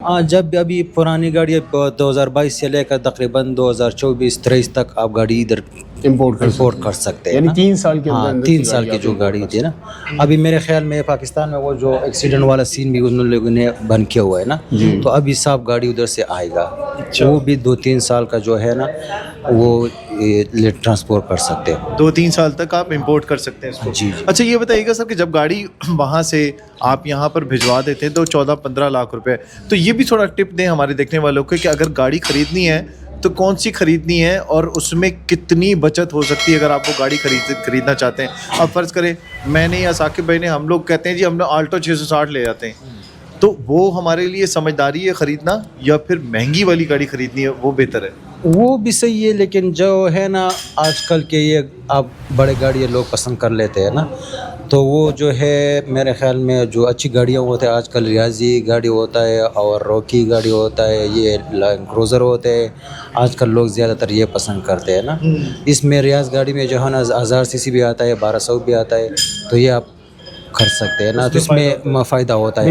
ہاں، جب بھی ابھی پرانی گاڑی 2022 سے لے کر تقریباً 2024-23 تک آپ گاڑی ادھر امپورٹ کر سکتے ہیں، یعنی 3 سال کے ہاں اندر 3 سال کی جو گاڑی تھی نا. ابھی میرے خیال میں پاکستان میں وہ جو ایکسیڈنٹ والا سین بھی ان لوگوں نے بند کیا ہوا ہے نا، تو ابھی صاف گاڑی ادھر سے آئے گا، وہ بھی 2-3 سال کا جو ہے نا وہ ٹرانسپورٹ کر سکتے ہیں. 2-3 سال تک آپ امپورٹ کر سکتے ہیں اس کو. جی. اچھا یہ بتائیے گا سر کہ جب گاڑی وہاں سے آپ یہاں پر بھجوا دیتے ہیں تو 14-15 لاکھ روپے، تو یہ بھی تھوڑا ٹپ دیں ہمارے دیکھنے والوں کو کہ اگر گاڑی خریدنی ہے تو کون سی خریدنی ہے اور اس میں کتنی بچت ہو سکتی ہے اگر آپ وہ گاڑی خریدنا چاہتے ہیں. اب فرض کریں میں نے یا ثاقب بھائی نے، ہم لوگ کہتے ہیں جی ہم نے آلٹو 660 لے جاتے ہیں، تو وہ ہمارے لیے سمجھداری ہے خریدنا یا پھر مہنگی والی گاڑی خریدنی ہے وہ بہتر ہے؟ وہ بھی صحیح ہے، لیکن جو ہے نا آج کل کے یہ اب بڑے گاڑیاں لوگ پسند کر لیتے ہیں نا، تو وہ جو ہے میرے خیال میں جو اچھی گاڑیاں ہوتے ہیں آج کل ریاضی گاڑی ہوتا ہے اور روکی گاڑی ہوتا ہے، یہ لینڈ کروزر ہوتے ہیں، آج کل لوگ زیادہ تر یہ پسند کرتے ہیں نا. اس میں ریاض گاڑی میں جو ہے نا 1000 cc بھی آتا ہے، 1200 بھی آتا ہے، تو یہ آپ خرچ سکتے ہیں نا، تو اس میں فائدہ ہوتا ہے.